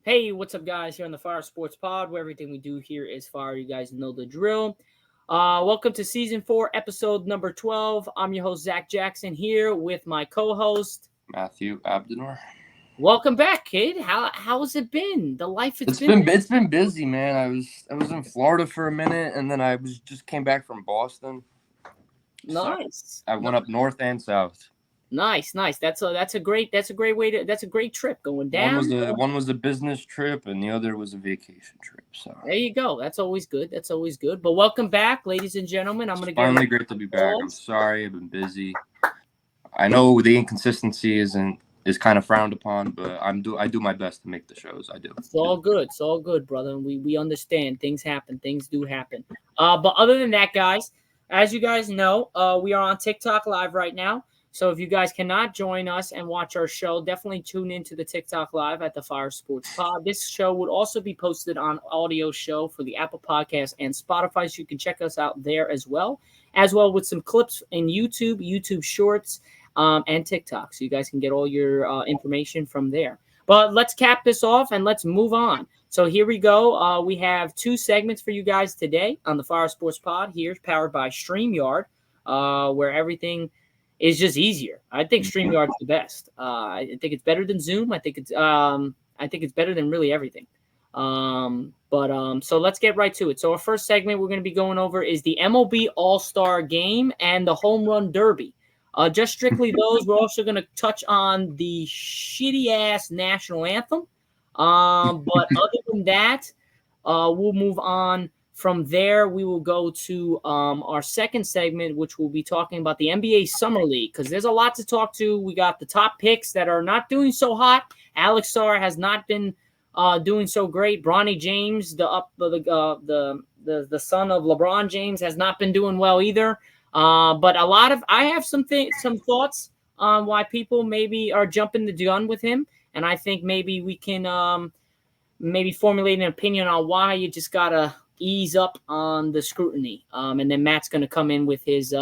Hey, what's up, guys? Here on the Fire Sports Pod, where everything we do here is fire. You guys know the drill. Welcome to Season 4, Episode number 12. I'm your host, Zack Jackson, here with my co-host, Matthew Abdenor. Welcome back, kid. How's it been? The life It's been busy, man. I was in Florida for a minute, and then I just came back from Boston. Nice. So I went up north and south. Nice. That's a great trip going down. One was a business trip, and the other was a vacation trip. So there you go. That's always good. But welcome back, ladies and gentlemen. Finally great to be back. I'm sorry, I've been busy. I know the inconsistency is kind of frowned upon, but I do my best to make the shows. I do. It's all good, brother. We understand. Things happen. Things do happen. But other than that, guys, as you guys know, we are on TikTok Live right now. So if you guys cannot join us and watch our show, definitely tune into the TikTok Live at the Fire Sports Pod. This show would also be posted on audio show for the Apple Podcast and Spotify, so you can check us out there as well with some clips in YouTube Shorts, and TikTok, so you guys can get all your information from there. But let's cap this off and let's move on. So here we go. We have 2 segments for you guys today on the Fire Sports Pod. Here's powered by StreamYard, where everything is just easier. I think StreamYard's the best. I think it's better than Zoom. I think it's better than really everything. So let's get right to it. So our first segment we're going to be going over is the MLB All-Star Game and the Home Run Derby. Just strictly those. We're also going to touch on the shitty-ass national anthem. But other than that, we'll move on. From there, we will go to our second segment, which will be talking about the NBA Summer League, because there's a lot to talk to. We got the top picks that are not doing so hot. Alex Sarr has not been doing so great. Bronny James, the son of LeBron James, has not been doing well either. But I have some thoughts on why people maybe are jumping the gun with him, and I think maybe we can maybe formulate an opinion on why you just gotta ease up on the scrutiny. And then Matt's gonna come in with his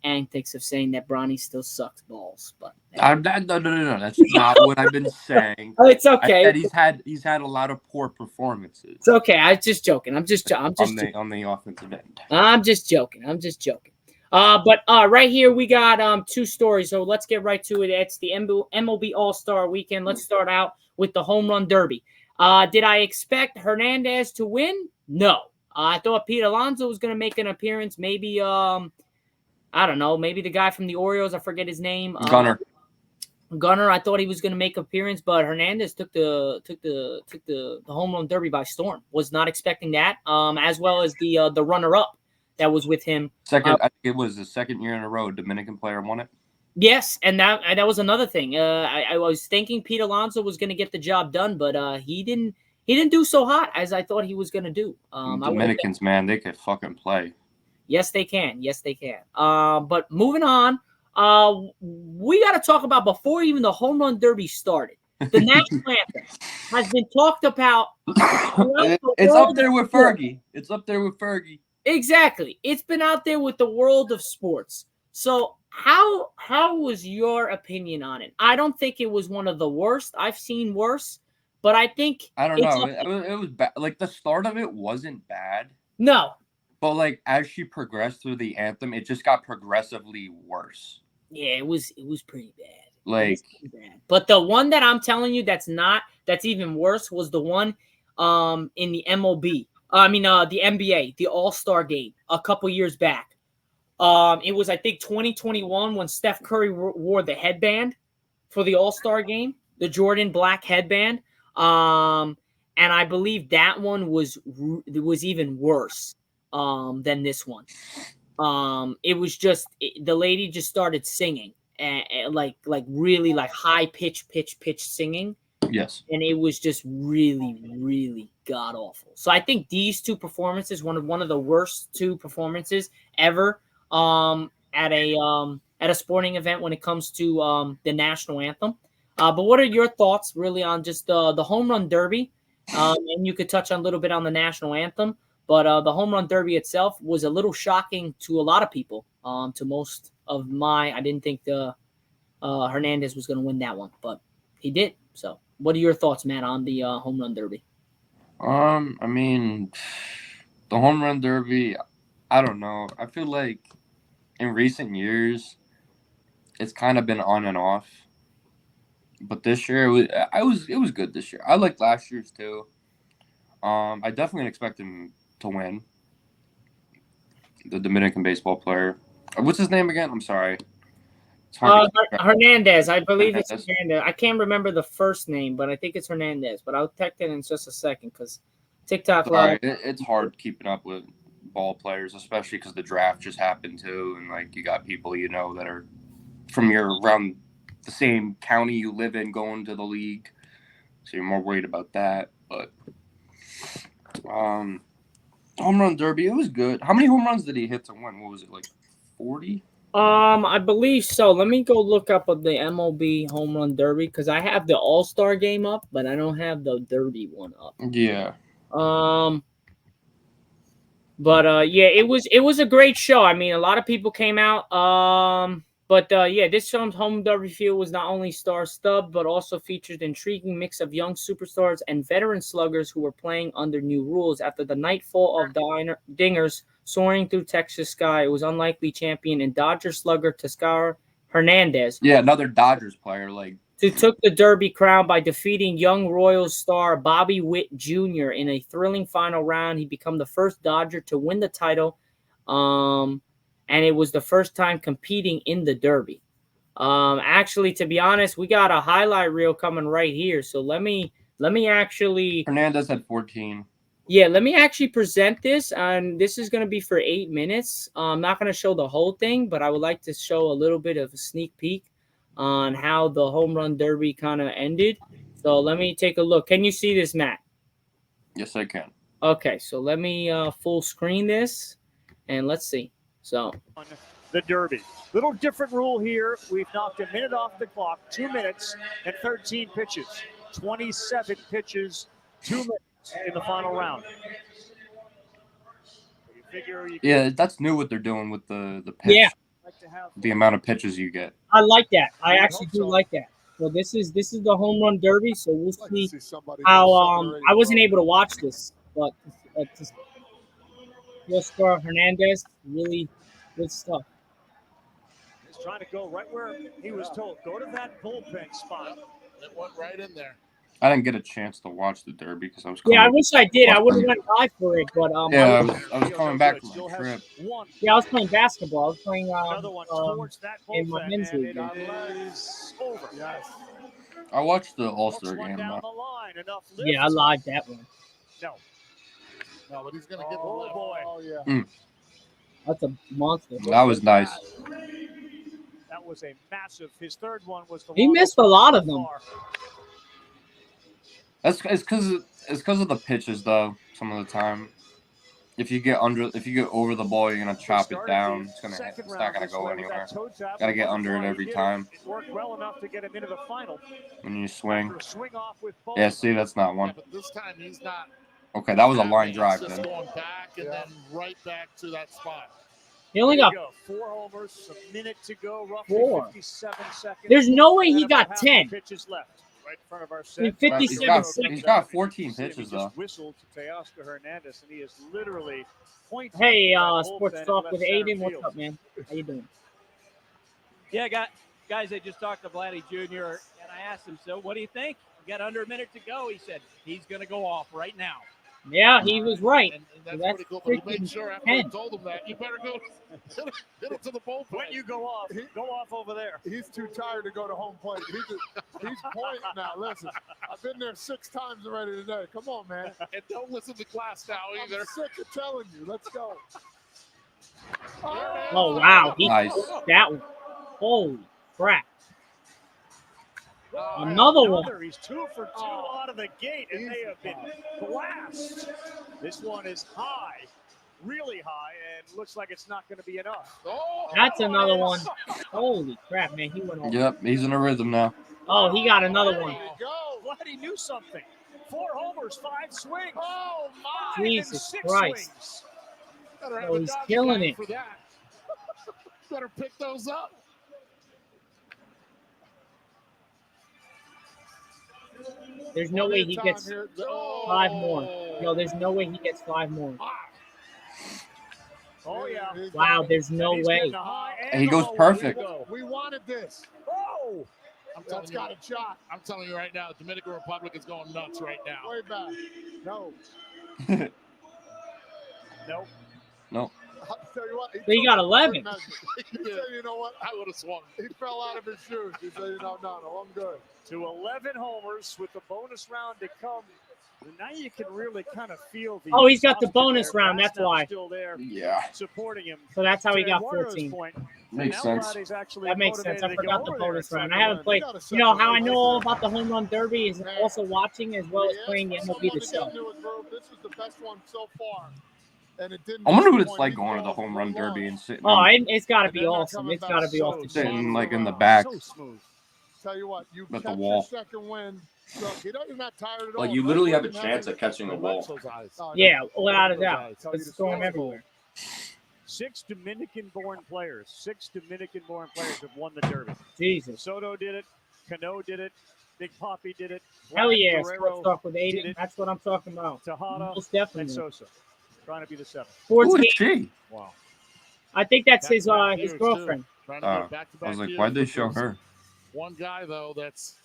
antics of saying that Bronny still sucks balls. But no, that's not what I've been saying. Oh, it's okay. I said he's had a lot of poor performances. It's okay. I'm just joking. I'm just on the offensive end. I'm just joking. But right here we got 2 stories, so let's get right to it. It's the MLB All-Star Weekend. Let's start out with the Home Run Derby. Did I expect Hernandez to win? No. I thought Pete Alonso was going to make an appearance. Maybe I don't know. Maybe the guy from the Orioles. I forget his name. Gunnar. I thought he was going to make an appearance, but Hernandez took the Home Run Derby by storm. Was not expecting that. As well as the runner-up that was with him. I think it was the second year in a row a Dominican player won it. Yes, and that was another thing. I was thinking Pete Alonso was going to get the job done, but he didn't do so hot as I thought he was going to do. Dominicans, man, they could fucking play. Yes, they can. But moving on, we got to talk about before even the Home Run Derby started. The national anthem has been talked about. It's up there with Fergie. Exactly. It's been out there with the world of sports. So how was your opinion on it? I don't think it was one of the worst. I've seen worse, but I think I don't know. It was bad. Like the start of it wasn't bad. No. But like as she progressed through the anthem, it just got progressively worse. Yeah, it was pretty bad. But the one that I'm telling you that's even worse was the one in the MLB. I mean the NBA, the All-Star game a couple years back. It was, I think, 2021 when Steph Curry wore the headband for the All-Star game, the Jordan black headband. And I believe that one was even worse than this one. It was just the lady just started singing, like really like high pitch singing. Yes. And it was just really, really god awful. So I think these 2 performances, one of the worst 2 performances ever. At a sporting event when it comes to the national anthem. But what are your thoughts really on just the Home Run Derby? And you could touch on a little bit on the national anthem, but the Home Run Derby itself was a little shocking to a lot of people. To most of I didn't think Hernandez was going to win that one, but he did. So what are your thoughts, Matt, on the home run derby? I mean, the home run derby, I don't know. I feel like in recent years, it's kind of been on and off. But this year, it was good this year. I liked last year's too. I definitely expect him to win. The Dominican baseball player. What's his name again? I'm sorry. It's hard to keep track. Hernandez. I believe it's Hernandez. Hernandez. I can't remember the first name, but I think it's Hernandez. But I'll check that in just a second because TikTok Sorry, Live. it's hard keeping up with ball players, especially because the draft just happened too, and like you got people that are from around the same county you live in going to the league, so you're more worried about that. But home run derby, it was good. How many home runs did he hit to win? What was it, like 40? I believe so. Let me go look up of the MLB home run derby because I have the All-Star game up, but I don't have the derby one up. Yeah. But yeah, it was a great show. I mean, a lot of people came out. But yeah, this home derby field was not only star-studded, but also featured an intriguing mix of young superstars and veteran sluggers who were playing under new rules. After the nightfall of dingers soaring through Texas sky, it was unlikely champion and Dodger slugger Teoscar Hernandez. Yeah, another Dodgers player, who took the Derby crown by defeating young Royals star Bobby Witt Jr. in a thrilling final round. He became the first Dodger to win the title, and it was the first time competing in the Derby. Actually, to be honest, we got a highlight reel coming right here. So let me actually. Hernandez had 14. Yeah, let me actually present this, and this is going to be for 8 minutes. I'm not going to show the whole thing, but I would like to show a little bit of a sneak peek on how the home run derby kind of ended. So let me take a look. Can you see this, Matt? Yes, I can. Okay, so let me full screen this, and let's see. So the derby. Little different rule here. We've knocked a minute off the clock, 2 minutes and 13 pitches. 27 pitches, 2 minutes in the final round. Yeah, that's new what they're doing with the pitch. Yeah. The amount of pitches you get. I like that. I actually do like that. So this is the home run derby. So we'll see how I wasn't able to watch this, but Teoscar Hernandez, really good stuff. He's trying to go right where he was told. Go to that bullpen spot. It went right in there. I didn't get a chance to watch the derby because I was. Yeah, I wish I did. I would have went live for it, but yeah, I was coming back from my trip. Yeah, I was playing basketball. I was playing in my men's league. I watched the All-Star game. Yeah, I live that one. No, but he's gonna get the lift. Oh yeah. That's a monster. That was nice. That was a massive. His third one was the. He missed a lot of them. It's because of the pitches though. Some of the time, if you get over the ball, you're gonna chop it down. It's not gonna go anywhere. Gotta get under it every time. It worked well enough to get him into the final. When you swing. Yeah, see, that's not one. But this time he's not. Okay, that was a line drive then. Going back and then right back to that spot. He only got 4 homers, a minute to go, roughly 57 seconds. There's no way he got 10. Pitches left. Right in front of our set. 57 seconds. He's got 14 pitches though. Whistled to Teoscar Hernandez, and he is literally pointing. Hey, Sports Talk with Aiden. What's up, man? How you doing? Yeah, guys, I just talked to Vladdy Jr. and I asked him, so what do you think? We got under a minute to go. He said he's going to go off right now. Yeah, he was right. And that's pretty cool. But he made sure after I told him that, you better go hit it to the bullpen. When you go off over there. He's too tired to go to home plate. He's pointing now. Listen, I've been there 6 times already today. Come on, man. And don't listen to class now either. I'm sick of telling you. Let's go. Oh, wow. He nice. That one. Holy crap. Another one. He's 2 for 2 out of the gate, and they have been blasted. This one is high, really high, and looks like it's not going to be enough. That's another one. Holy crap, man. He went off. Yep, he's in a rhythm now. Oh, he got another one. Vladdy knew something. 4 homers, 5 swings. Oh, my. Jesus Christ. Oh, he's killing it. Better pick those up. There's no way he Time gets here. 5 more. No, there's no way he gets 5 more. Oh, yeah. He Wow, got it. there's no And he's way. getting the high and He the goes low. perfect. Way to go. We wanted this. Oh, That's got a shot. I'm telling you right now, the Dominican Republic is going nuts right now. Way back. No. nope. No. I'll tell you what. So he got took 11. good measure. He said, you know what? I would have swung. He fell out of his shoes. He said, no, I'm good. To 11 homers with the bonus round to come. Now you can really kind of feel the. Oh, he's got the exhaustion bonus there. round, that's Glasnow's why. Still there, Yeah. supporting him. So that's how he To got Eduardo's 14. point, Makes now sense. Vladdy's actually That makes sense. I motivated to forgot go the over there bonus and round. try I to haven't win. played. You know how I know all about the home run derby is also watching as well as playing the MLB The Show. This is the best one so far. And it didn't I wonder what it's disappoint. like He's going to the going home run long. derby and sitting, Oh, in, it's got to And be then they're awesome. coming It's got to back be so off the chain. sitting like in the around. back. So smooth. Tell you what, you At the catch wall. your second win. So he's not tired at all. Like you literally have a chance at catching a wall. Those eyes. Oh, Yeah, no. without a Those doubt. eyes. It's going everywhere. 6 Dominican-born players. 6 Dominican-born players have won the Derby. Jesus. Soto did it. Cano did it. Big Papi did it. Hell Vlad yeah. Guerrero Sports talk with did Aiden. it. That's what I'm talking about. Tejada Most and definitely. Sosa. Trying to be the 7th. Sports Who is game. she? Wow. I think that's his Back-to-back his years, girlfriend. too. Trying to I get back-to-back was like, years, why'd they but show there's her? One guy though that's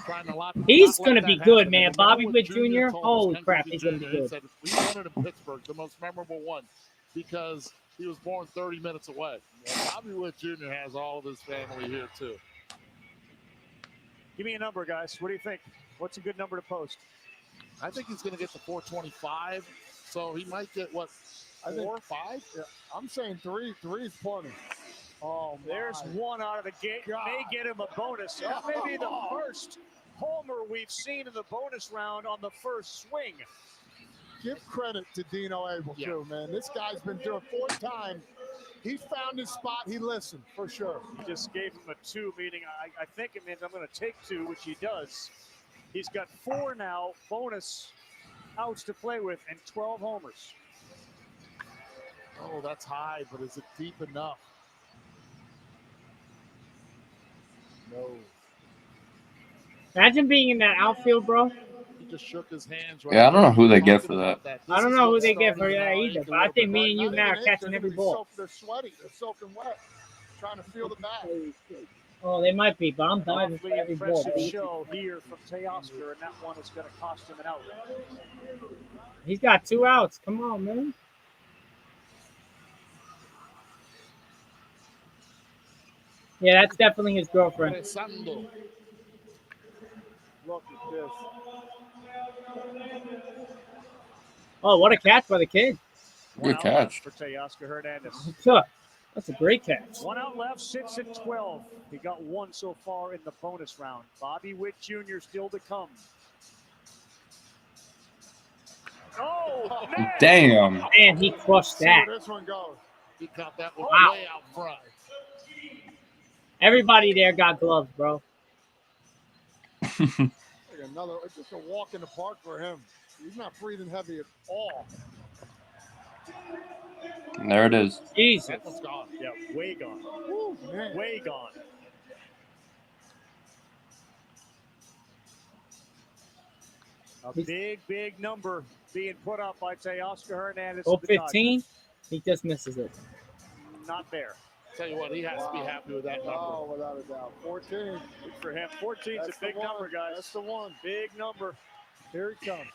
trying to He's not gonna let be that good, happen. man. And Bobby what Witt Junior Jr., told us, holy Ken crap, Griffey he's gonna be Jr., he good. said, we wanted in Pittsburgh, the most memorable one, because he was born 30 minutes away. Well, Bobby Witt Jr. has all of his family here too. Give me a number, guys. What do you think? What's a good number to post? I think he's going to get to 425, so he might get what, I think 4 or 5? Yeah, I'm saying 3. 3 is plenty. Oh, There's my. one out of the gate. God. May get him a bonus. That may be the first homer we've seen in the bonus round on the first swing. Give credit to Dino Abel, too, man. This guy's been doing 4 times. He found his spot. He listened, for sure. He just gave him a 2, meaning I think it means I'm going to take 2, which he does. He's got 4 now, bonus outs to play with, and 12 homers. Oh, that's high, but is it deep enough? No. Imagine being in that outfield, bro. He just shook his hands. Yeah, I don't know who they get Talking for about that. I don't This know is who what they get for started that now, either, Ike, a but I little think bit. me and you Not now even are hit, catching they're every gonna be ball. They're sweaty. They're soaking wet. Trying to feel the bat. Oh, they might be, but I'm diving for Awfully every ball. impressive Baby. show here from Teoscar, and that one is going to cost him an out. He's got 2 outs. Come on, man. Yeah, that's definitely his girlfriend. Rezando. Look at this. Oh, what a catch by the kid. One Good out catch. left for Teoscar Hernandez. That's a great catch. 1 out left, sits at 12. He got 1 so far in the bonus round. Bobby Witt Jr. still to come. Oh, man! Damn. Man, he crushed See that. where this one goes. He caught that one Wow. way out front. Everybody there got gloves, bro. Like another, it's just a walk in the park for him. He's not breathing heavy at all. And there it is. Jesus. That one's gone. Yeah, way gone. Woo, man. Way gone. A big, big number being put up by Teoscar Hernandez. Oh, of the 15. He just misses it. Dodgers. Not there. Tell you what, he has to be happy with that number. Oh, without a doubt. 14. Good for him. 14 is That's a big the one. number, guys. That's the one. Big number. Here he comes.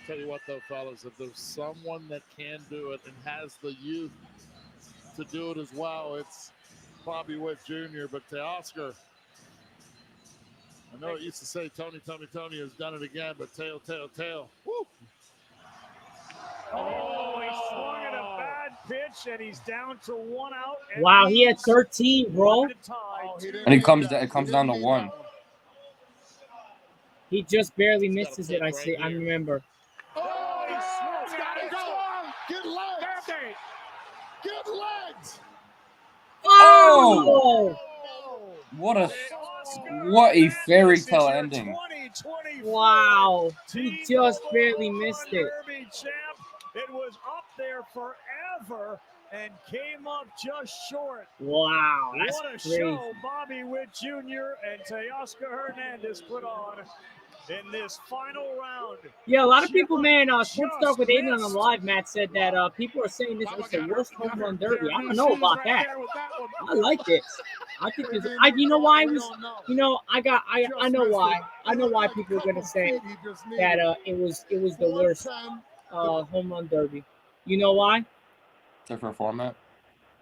Tell you what, though, fellas, if there's someone that can do it and has the youth to do it as well, it's Bobby Witt Jr. But Teoscar, I know it used to say Tony has done it again, but tail. Woo! Oh, he swung at a bad pitch, and he's down to 1 out. And Wow, he had 13, bro. to tie. Oh, he didn't And it need comes that. it comes He down didn't to need 1. that one. He just barely He's got a misses pick it. I right see. I here. remember. Oh, he smoked. gotta go. Get legs. Get legs. Oh! Oh. What a fairy tale ending. 2024 Wow. He just T-Mobile barely Home missed Run it. Derby champ. It was up there forever, and came up just short. Wow, that's What a crazy. show Bobby Witt Jr. and Teoscar Hernandez put on in this final round. Yeah, a lot of people, man, Just Sports Talk with Aiden on the missed. live, Matt, said that people are saying this is the worst home run derby. I don't know about that. I like this. I think this. You know why? I know why. I know why people are gonna say that it was the worst home run derby. You know why? Different format.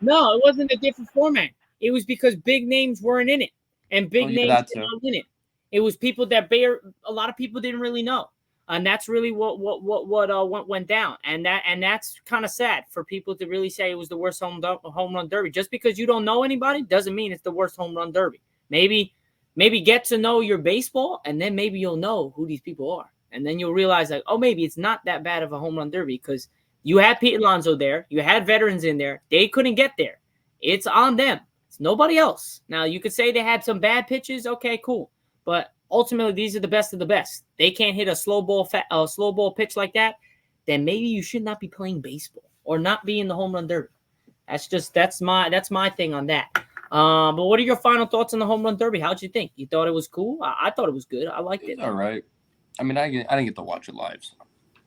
No, it wasn't a different format. It was because big names weren't in it, and big names that did too. not win it. It was people that a lot of people didn't really know, and that's really what went down. And that's kind of sad for people to really say it was the worst home run derby. Just because you don't know anybody doesn't mean it's the worst home run derby. Maybe get to know your baseball, and then maybe you'll know who these people are, and then you'll realize like, oh, maybe it's not that bad of a home run derby because you had Pete Alonso there, you had veterans in there, they couldn't get there. It's on them. It's nobody else. Now you could say they had some bad pitches. Okay, cool. But ultimately, these are the best of the best. They can't hit a slow ball pitch like that. Then maybe you should not be playing baseball or not be in the home run derby. That's my thing on that. But what are your final thoughts on the home run derby? How'd you think? You thought it was cool? I thought it was good. I liked it. All right. I mean, I didn't get to watch it live. So.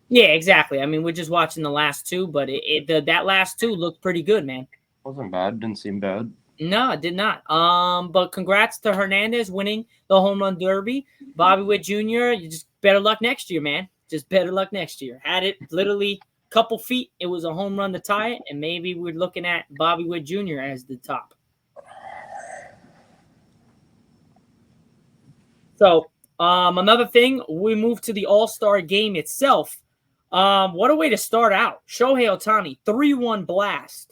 Yeah, exactly. I mean, we're just watching the last two, but that last two looked pretty good, man. Wasn't bad. Didn't seem bad. No, it did not. But congrats to Hernandez winning the home run derby. Bobby Witt Jr., you just better luck next year, man. Just better luck next year. Had it literally a couple feet. It was a home run to tie it, and maybe we're looking at Bobby Witt Jr. as the top. So, another thing, we move to the All-Star game itself. What a way to start out. Shohei Ohtani, 3-1 blast.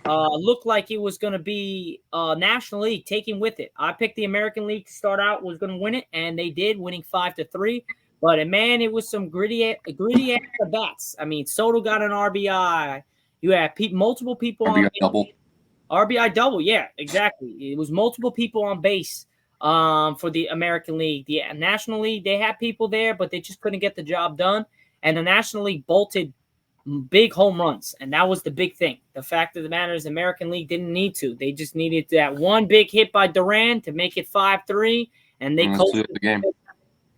Looked like it was going to be National League taking with it. I picked the American League to start out, was going to win it, and they did, winning 5-3. But, man, it was some gritty at the bats. I mean, Soto got an RBI. You had multiple people on base. RBI double, yeah, exactly. It was multiple people on base for the American League. The National League, they had people there, but they just couldn't get the job done. And the National League bolted big home runs, and that was the big thing. The fact of the matter is the American League didn't need to. They just needed that one big hit by Duran to make it 5-3, and they coasted the game.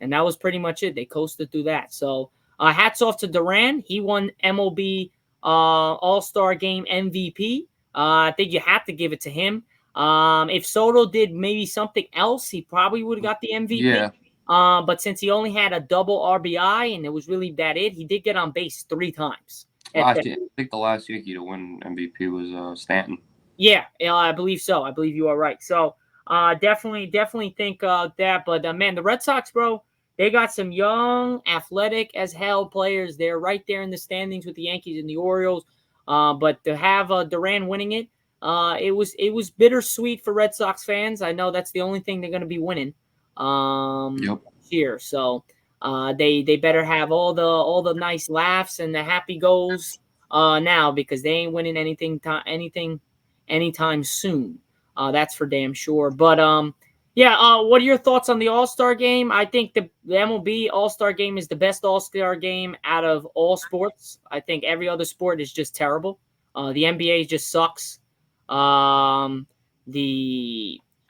And that was pretty much it. They coasted through that. So hats off to Duran. He won MLB All-Star Game MVP. I think you have to give it to him. If Soto did maybe something else, he probably would have got the MVP. Yeah. But since he only had a double RBI and it was really he did get on base 3 times. I think the last Yankee to win MVP was Stanton. Yeah, I believe so. I believe you are right. So definitely think that. But, man, the Red Sox, bro, they got some young, athletic as hell players. They're right there in the standings with the Yankees and the Orioles. But to have Duran winning it, it was bittersweet for Red Sox fans. I know that's the only thing they're going to be winning. Here, so they better have all the nice laughs and the happy goals now, because they ain't winning anything anytime soon. That's for damn sure. But what are your thoughts on the All-Star game? I think the MLB All-Star game is the best All-Star game out of all sports. I think every other sport is just terrible. The NBA just sucks. The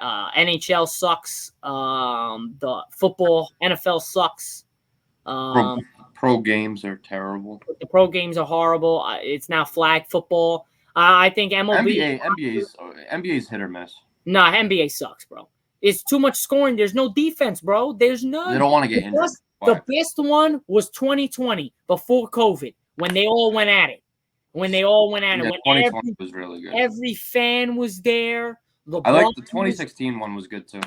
NHL sucks. The football, NFL sucks. Pro games are terrible. The pro games are horrible. It's now flag football. I think MLB. NBA's hit or miss. Nah, NBA sucks, bro. It's too much scoring. There's no defense, bro. There's none. They don't want to get injured. The best one was 2020 before COVID, when they all went at it. When 2020 was really good. Every fan was there. I like the 2016 one was good too.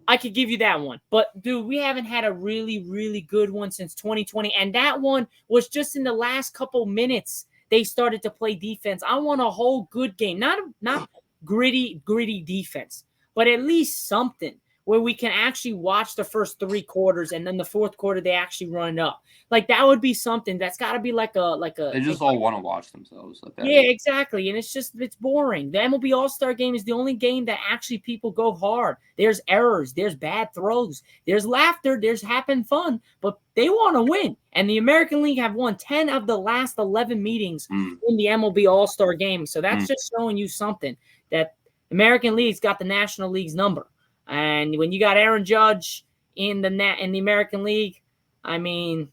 I could give you that one. But, dude, we haven't had a really, really good one since 2020. And that one was just in the last couple minutes they started to play defense. I want a whole good game. Not gritty defense, but at least something where we can actually watch the first 3 quarters and then the fourth quarter they actually run it up. Like that would be something that's got to be like a. They just all want to watch themselves. Yeah, exactly. And it's boring. The MLB All-Star game is the only game that actually people go hard. There's errors, there's bad throws, there's laughter, there's having fun, but they want to win. And the American League have won 10 of the last 11 meetings in the MLB All-Star game. So that's just showing you something that American League's got the National League's number. And when you got Aaron Judge in the American League, I mean,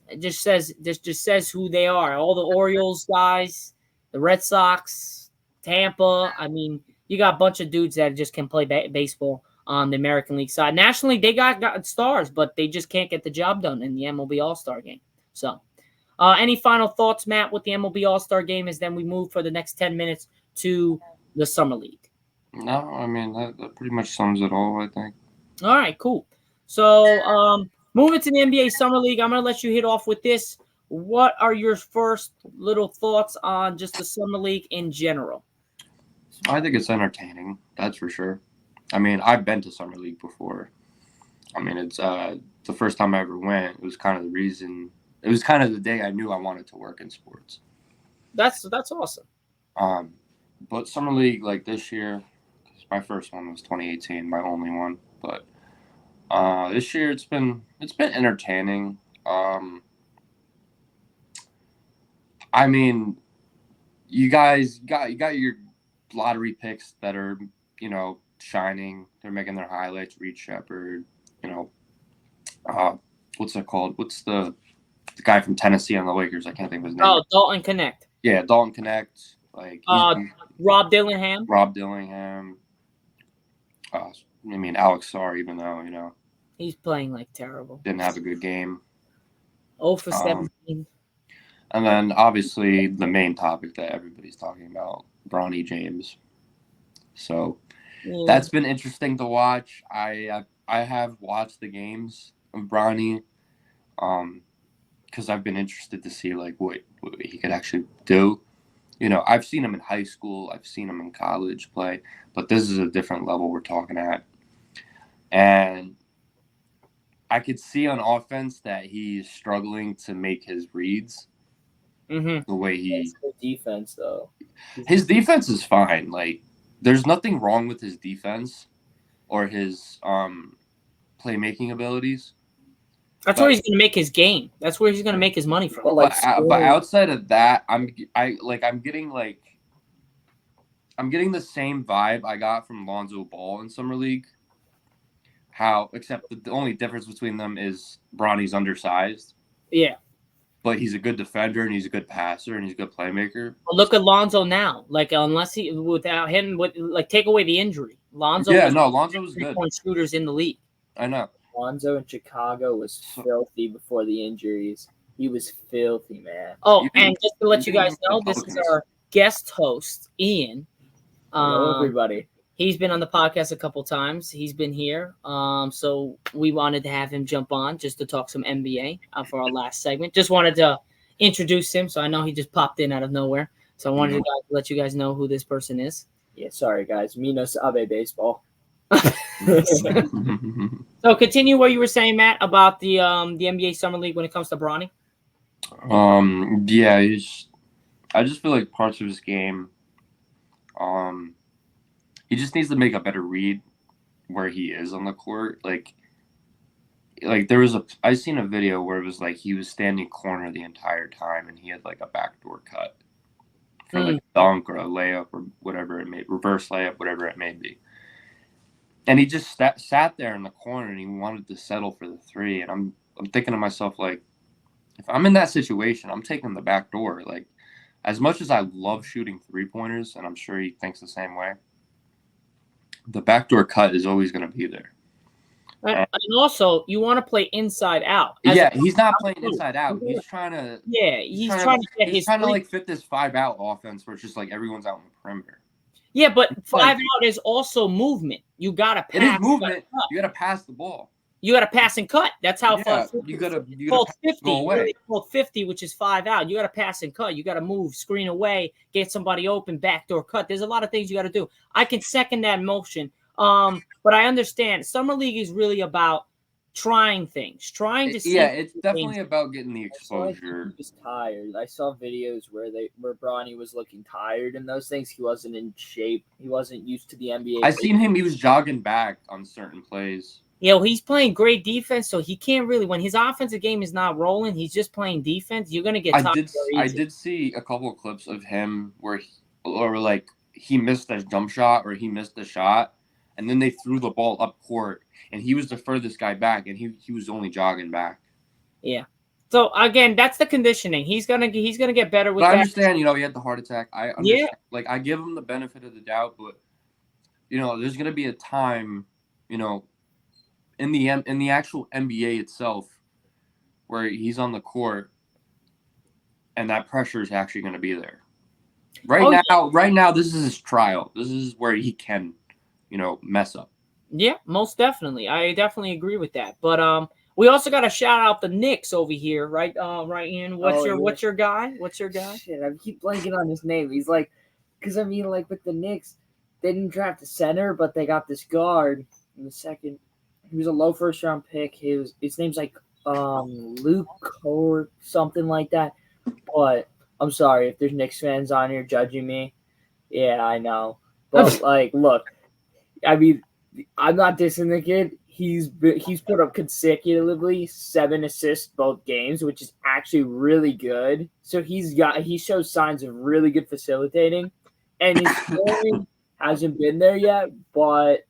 it just says who they are. All the Orioles guys, the Red Sox, Tampa. I mean, you got a bunch of dudes that just can play baseball on the American League side. Nationally, they got stars, but they just can't get the job done in the MLB All-Star game. So, any final thoughts, Matt, with the MLB All-Star game as then we move for the next 10 minutes to the Summer League? No, I mean, that pretty much sums it all, I think. All right, cool. So, moving to the NBA Summer League, I'm going to let you hit off with this. What are your first little thoughts on just the Summer League in general? I think it's entertaining, that's for sure. I mean, I've been to Summer League before. I mean, it's the first time I ever went. It was kind of the reason. It was kind of the day I knew I wanted to work in sports. That's awesome. But Summer League, like this year, my first one was 2018, my only one. But this year it's been entertaining. I mean, you guys got your lottery picks that are, shining. They're making their highlights. Reed Shepherd, what's it called? What's the guy from Tennessee on the Lakers? I can't think of his name. Oh, Dalton Knecht. Yeah, Dalton Knecht. Like Rob Dillingham. Alex Sarr, even though, he's playing like terrible. Didn't have a good game. 0 for 17. And then obviously the main topic that everybody's talking about, Bronny James. So that's been interesting to watch. I have watched the games of Bronny, because I've been interested to see like what he could actually do. I've seen him in high school, I've seen him in college play, but this is a different level we're talking at. And I could see on offense that he's struggling to make his reads. The way That's good defense, though. His defense is fine. Like, there's nothing wrong with his defense or his playmaking abilities. That's where he's going to make his game. That's where he's going to make his money from. But outside of that, I'm getting the same vibe I got from Lonzo Ball in Summer League. Except the only difference between them is Bronny's undersized. Yeah. But he's a good defender and he's a good passer and he's a good playmaker. Well, look at Lonzo now. Like, without him, take away the injury. Lonzo was good. Shooters in the league. I know. Lonzo in Chicago was filthy before the injuries. He was filthy, man. Oh, and just to let you guys know, this is our guest host, Ian. Hello, everybody. He's been on the podcast a couple times. He's been here. So we wanted to have him jump on just to talk some NBA for our last segment. Just wanted to introduce him. So I know he just popped in out of nowhere. So I wanted to let you guys know who this person is. Yeah, sorry, guys. Me no sabe baseball. So continue what you were saying, Matt, about the NBA Summer League when it comes to Bronny. Yeah, I just feel like parts of his game, he just needs to make a better read where he is on the court. Like there was I seen a video where it was like he was standing corner the entire time and he had like a backdoor cut for like a dunk or a layup or whatever it may, reverse layup, whatever it may be. And he just sat there in the corner and he wanted to settle for the three. And I'm thinking to myself, like, if I'm in that situation, I'm taking the back door. Like, as much as I love shooting 3-pointers, and I'm sure he thinks the same way, the backdoor cut is always going to be there. And also, you want to play inside out. He's not playing inside out. He's trying to. Yeah, he's trying to like fit this 5-out offense where it's just like everyone's out in the perimeter. Yeah, but 5 out is also movement. You gotta pass. It is movement. You gotta pass the ball. You gotta pass and cut. That's how far. You gotta 50. go away. Called 50, which is 5 out. You gotta pass and cut. You gotta move, screen away, get somebody open, backdoor cut. There's a lot of things you gotta do. I can second that motion But I understand Summer League is really about trying things, trying to see. Yeah, it's definitely about getting the I saw like exposure. he was tired. I saw videos where Bronny was looking tired and those things. He wasn't in shape. He wasn't used to the NBA. I seen him. He was jogging back on certain plays. He's playing great defense, so he can't really. When his offensive game is not rolling, he's just playing defense. You're gonna get tired. I did see a couple of clips of him where he missed a jump shot or he missed a shot, and then they threw the ball up court, and he was the furthest guy back, and he was only jogging back. Yeah. So again, that's the conditioning. He's gonna get better with But that. I understand, he had the heart attack. I understand. Like, I give him the benefit of the doubt, but there's gonna be a time, in the actual NBA itself, where he's on the court, and that pressure is actually going to be there. Right now, this is his trial. This is where he can, mess up. Yeah, most definitely. I definitely agree with that. But we also got to shout out the Knicks over here, right? Right, Ian. What's your guy? What's your guy? Shit, I keep blanking on his name. He's like, because I mean, like with the Knicks, they didn't draft a center, but they got this guard in the second. He was a low first round pick. His name's like Luke or something like that. But I'm sorry if there's Knicks fans on here judging me. Yeah, I know. But look, I mean, I'm not dissing the kid. He's put up consecutively 7 assists both games, which is actually really good. So he shows signs of really good facilitating, and his scoring hasn't been there yet, but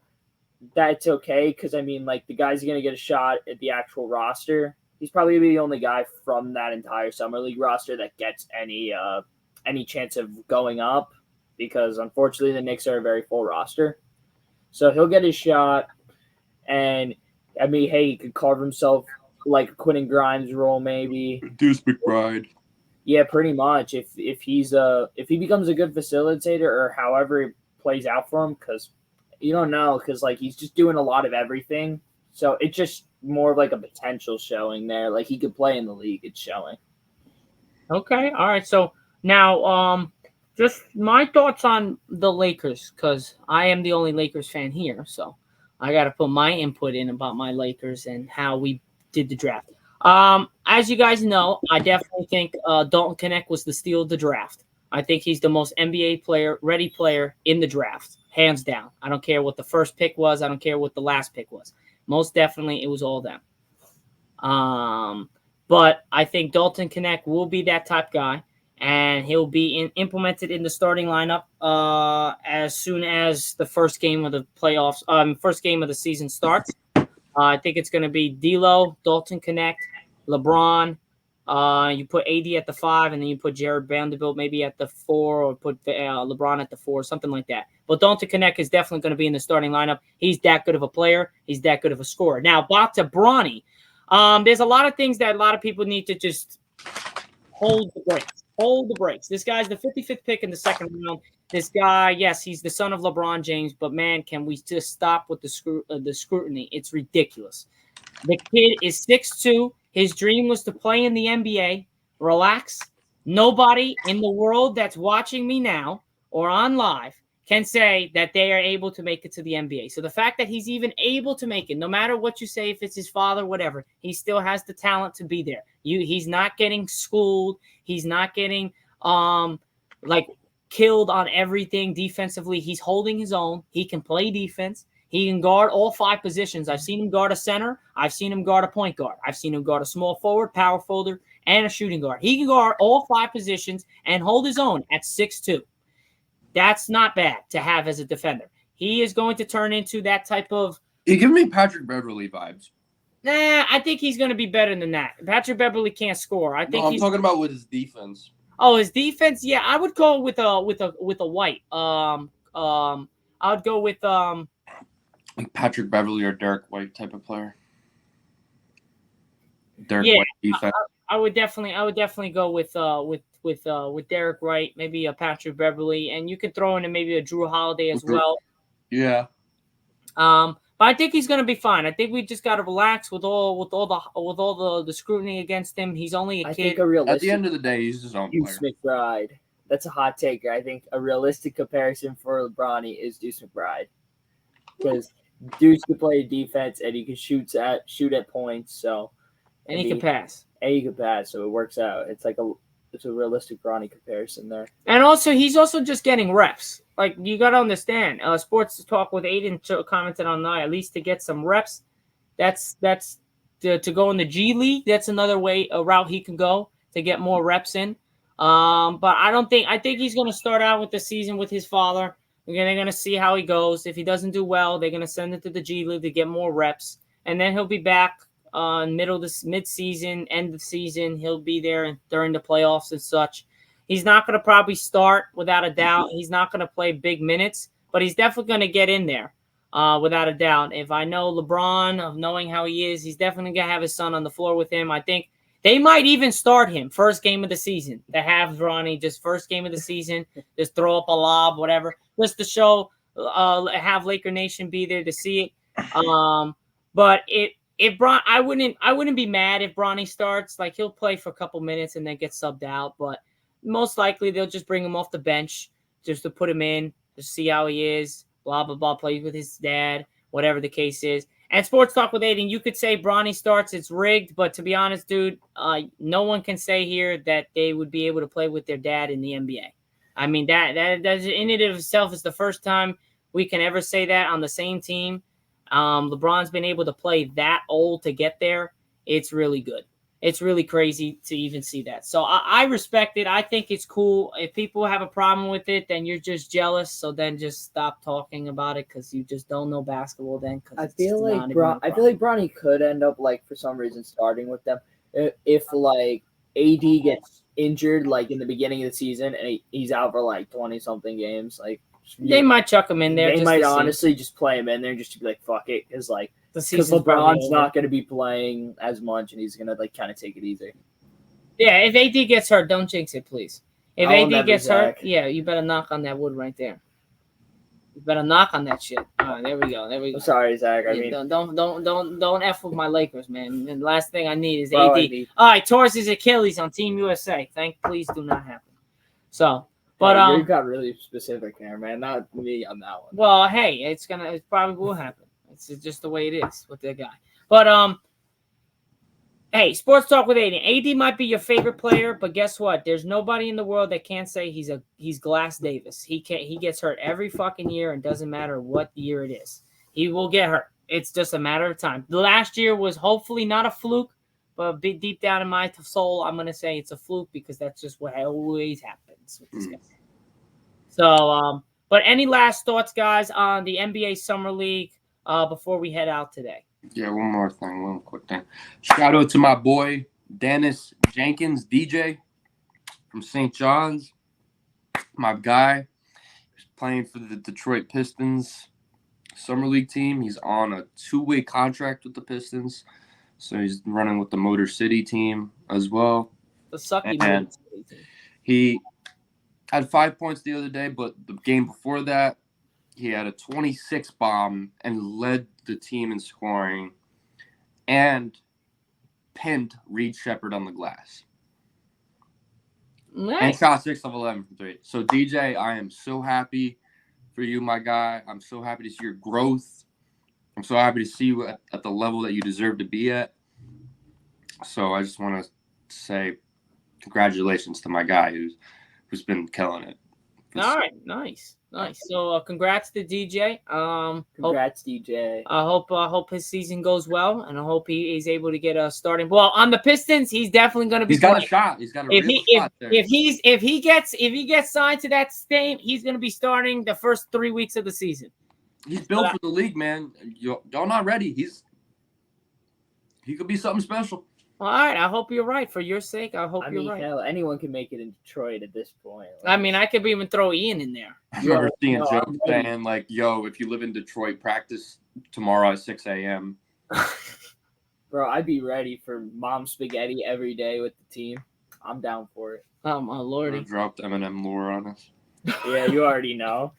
that's okay because I mean, like, the guy's gonna get a shot at the actual roster. He's probably the only guy from that entire summer league roster that gets any chance of going up because unfortunately the Knicks are a very full roster. So he'll get his shot, and I mean, hey, he could carve himself like a Quentin Grimes role maybe. Deuce McBride. Yeah, pretty much. If he becomes a good facilitator or however it plays out for him, because you don't know, because like he's just doing a lot of everything. So it's just more of like a potential showing there. Like he could play in the league. It's showing. Okay. All right. So now, just my thoughts on the Lakers, because I am the only Lakers fan here. So I got to put my input in about my Lakers and how we did the draft. As you guys know, I definitely think Dalton Knecht was the steal of the draft. I think he's the most NBA ready player in the draft, hands down. I don't care what the first pick was. I don't care what the last pick was. Most definitely, it was all them. But I think Dalton Knecht will be that type guy, and he'll be implemented in the starting lineup as soon as the first game of the playoffs, first game of the season starts. I think it's going to be D'Lo, Dalton Knecht, LeBron. You put AD at the 5, and then you put Jared Vanderbilt maybe at the 4, or put LeBron at the 4, something like that. But Dalton Knecht is definitely going to be in the starting lineup. He's that good of a player. He's that good of a scorer. Now, back to Bronny. There's a lot of things that a lot of people need to just hold the brakes. Hold the brakes. This guy's the 55th pick in the second round. This guy, yes, he's the son of LeBron James, but man, can we just stop with the scrutiny? It's ridiculous. The kid is 6'2". His dream was to play in the NBA. Relax. Nobody in the world that's watching me now or on live can say that they are able to make it to the NBA. So the fact that he's even able to make it, no matter what you say, if it's his father, whatever, he still has the talent to be there. He's not getting schooled. He's not getting killed on everything defensively. He's holding his own. He can play defense. He can guard all 5 positions. I've seen him guard a center. I've seen him guard a point guard. I've seen him guard a small forward, power forward, and a shooting guard. He can guard all 5 positions and hold his own at 6'2". That's not bad to have as a defender. He is going to turn into that type of... You give me Patrick Beverley vibes. Nah, I think he's going to be better than that. Patrick Beverley can't score. I'm talking about with his defense. Oh, his defense? Yeah, I would go with a White. I would go with like Patrick Beverley or Derek White type of player. White defense. I would definitely go with Derek White, maybe a Patrick Beverley, and you could throw in maybe a Drew Holiday as well. Yeah. But I think he's going to be fine. I think we just got to relax with all the scrutiny against him. He's only a kid. At the end of the day, he's his own Deuce player. McBride. That's a hot take. I think a realistic comparison for Bronny is Deuce McBride. because Deuce can play defense and he can shoot at points. So And he can pass. And he can pass, so it works out. It's a realistic Bronny comparison there. And also, he's also just getting reps. Like, you got to understand, Sports Talk with Aiden commented on that, at least to get some reps. That's to go in the G League. That's another route he can go to get more reps in. But I think he's going to start out with the season with his father. They're going to see how he goes. If he doesn't do well, they're going to send him to the G League to get more reps. And then he'll be back mid-season, end of the season. He'll be there during the playoffs and such. He's not going to probably start without a doubt. He's not going to play big minutes, but he's definitely going to get in there without a doubt. If I know LeBron, of knowing how he is, he's definitely going to have his son on the floor with him. I think they might even start him first game of the season. To have Bronny just first game of the season, just throw up a lob, whatever, just to show, have Laker Nation be there to see it. But I wouldn't be mad if Bronny starts. Like, he'll play for a couple minutes and then get subbed out. But most likely they'll just bring him off the bench just to put him in, to see how he is, blah, blah, blah, play with his dad, whatever the case is. And Sports Talk with Aiden, you could say Bronny starts, it's rigged. But to be honest, dude, no one can say here that they would be able to play with their dad in the NBA. I mean, that in and of itself is the first time we can ever say that on the same team. LeBron's been able to play that old to get there. It's really good. It's really crazy to even see that. So I respect it. I think it's cool. If people have a problem with it, then you're just jealous. So then just stop talking about it because you just don't know basketball then. I feel like Bronny could end up, like, for some reason starting with them if like AD gets injured like in the beginning of the season and he's out for like 20-something games. Like, they might chuck him in there. They might honestly just play him in there just to be like, fuck it, because LeBron's not going to be playing as much and he's going to like kind of take it easy. Yeah, if AD gets hurt, don't jinx it, please. If AD gets hurt, yeah, you better knock on that wood right there. You better knock on that shit. All right, there we go. I'm sorry, Zach. I mean, don't F with my Lakers, man. And the last thing I need is AD. All right, towards his Achilles on Team USA. Please do not happen. So. But you got really specific there, man. Not me on that one. Well, hey, it probably will happen. It's just the way it is with that guy. But hey, Sports Talk with Aiden. AD might be your favorite player, but guess what? There's nobody in the world that can't say he's Glass Davis. He gets hurt every fucking year, and doesn't matter what year it is. He will get hurt. It's just a matter of time. The last year was hopefully not a fluke, but deep down in my soul, I'm gonna say it's a fluke because that's just what always happens with this guy. So, but any last thoughts, guys, on the NBA Summer League before we head out today? Yeah, one quick thing. Shout out to my boy, Dennis Jenkins, DJ from St. John's. My guy. He's playing for the Detroit Pistons Summer League team. He's on a 2-way contract with the Pistons. So he's running with the Motor City team as well. The sucky Motor City team. He had 5 points the other day, but the game before that, he had a 26 bomb and led the team in scoring and pinned Reed Shepherd on the glass. Nice. And shot 6 of 11 from 3. So, DJ, I am so happy for you, my guy. I'm so happy to see your growth. I'm so happy to see you at the level that you deserve to be at. So I just want to say congratulations to my guy who's been killing it. All right, nice. So congrats to DJ. DJ. I hope his season goes well, and I hope he is able to get a starting. Well, on the Pistons, he's definitely going to be. He's got a shot. He's got a real shot there. If he gets signed to that team, he's going to be starting the first 3 weeks of the season. He's built for the league, man. Y'all not ready. He could be something special. All right, I hope you're right. For your sake, I hope you're right. Hell, anyone can make it in Detroit at this point. I mean, I could even throw Ian in there. I remember seeing jokes saying, like, yo, if you live in Detroit, practice tomorrow at 6 a.m. Bro, I'd be ready for mom spaghetti every day with the team. I'm down for it. Oh, my lordy. Dropped Eminem lore on us. Yeah, you already know.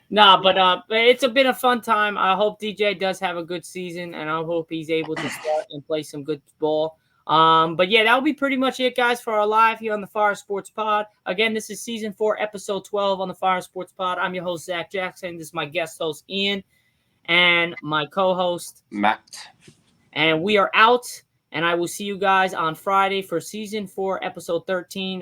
Nah, but it's been a fun time. I hope DJ does have a good season, and I hope he's able to start and play some good ball. But yeah, that'll be pretty much it, guys, for our live here on the Fire Sports Pod. Again, this is season 4, episode 12 on the Fire Sports Pod. I'm your host, Zach Jackson. This is my guest host, Ian. and my co-host, Matt. And we are out. And I will see you guys on Friday for season 4, episode 13.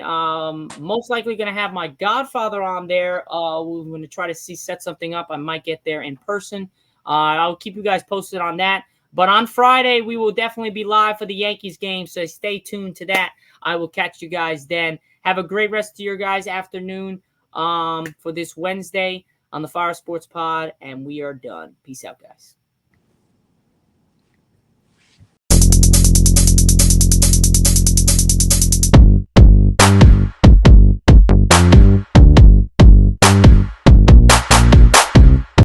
Most likely going to have my godfather on there. We're going to try to set something up. I might get there in person. I'll keep you guys posted on that. But on Friday, we will definitely be live for the Yankees game. So stay tuned to that. I will catch you guys then. Have a great rest of your guys' afternoon for this Wednesday on the Fire Sports Pod. And we are done. Peace out, guys.